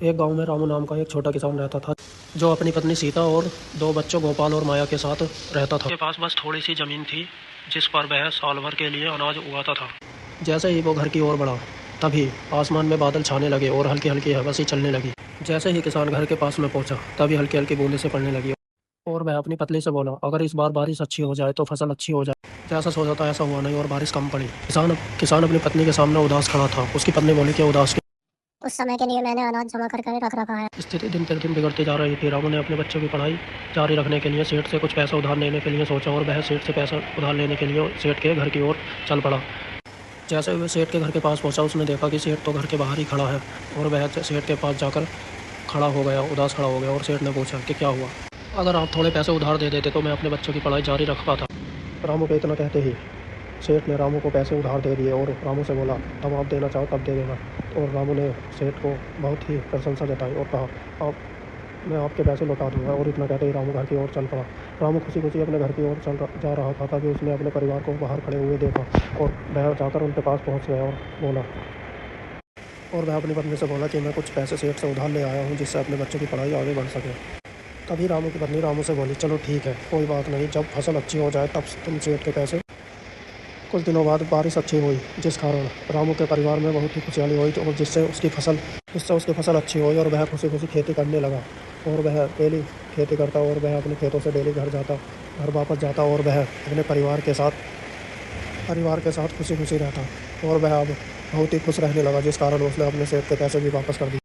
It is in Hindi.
एक गांव में रामू नाम का एक छोटा किसान रहता था, जो अपनी पत्नी सीता और दो बच्चों गोपाल और माया के साथ रहता था। उसके पास बस थोड़ी सी जमीन थी, जिस पर वह साल भर के लिए अनाज उगाता था। जैसे ही वो घर की ओर बढ़ा, तभी आसमान में बादल छाने लगे और हल्की हल्की हवा सी चलने लगी। जैसे ही किसान घर के पास में पहुंचा, तभी हल्की हल्की बूंदें से पड़ने लगी और वह अपनी पत्नी से बोला, अगर इस बार बारिश अच्छी हो जाए तो फसल अच्छी हो जाए। जैसा सोचा था ऐसा हुआ नहीं और बारिश कम पड़ी। किसान अपनी पत्नी के सामने उदास खड़ा था। उसकी पत्नी बोली, कि उदास? उस समय के लिए मैंने अनाज जमा कर रख रखा है। स्थिति दिन प्रतिदिन बिगड़ती जा रही थी। रामू ने अपने बच्चों की पढ़ाई जारी रखने के लिए सेठ से कुछ पैसा उधार लेने के लिए सोचा और वह सेठ से पैसा उधार लेने के लिए सेठ के घर की ओर चल पड़ा। जैसे वह सेठ के घर के पास पहुंचा, उसने देखा कि सेठ तो घर के बाहर ही खड़ा है और वह सेठ के पास जाकर खड़ा हो गया, उदास खड़ा हो गया। और सेठ ने पूछा कि क्या हुआ? अगर आप थोड़े पैसे उधार दे देते तो मैं अपने बच्चों की पढ़ाई जारी रख पाता। रामू के इतना कहते ही सेठ ने रामू को पैसे उधार दे दिए और रामू से बोला, अब आप देना चाहो तब दे देना। और रामू ने सेठ को बहुत ही प्रशंसा जताई और कहा, आप मैं आपके पैसे लौटा दूंगा। और इतना कहते ही रामू घर की ओर चल पड़ा। रामू खुशी खुशी अपने घर की ओर जा रहा था, तभी उसने अपने परिवार को बाहर खड़े हुए देखा और वह जाकर उनके पास पहुंच गया और बोला, और वह अपनी पत्नी से बोला कि मैं कुछ पैसे सेठ से उधार ले आया हूँ, जिससे अपने बच्चों की पढ़ाई आगे बढ़ सके। तभी रामू की पत्नी रामू से बोली, चलो ठीक है, कोई बात नहीं, जब फसल अच्छी हो जाए तब तुम सेठ के पैसे। कुछ दिनों बाद बारिश अच्छी हुई, जिस कारण रामू के परिवार में बहुत ही खुशहाली हुई और जिससे उसकी फसल अच्छी हुई और वह खुशी खुशी खेती करने लगा। और वह डेली खेती करता और वह अपने खेतों से डेली घर वापस जाता और वह अपने परिवार के साथ खुशी खुशी रहता। और वह अब बहुत ही खुश रहने लगा, जिस कारण उसने अपने सेठ के पैसे भी वापस कर दिए।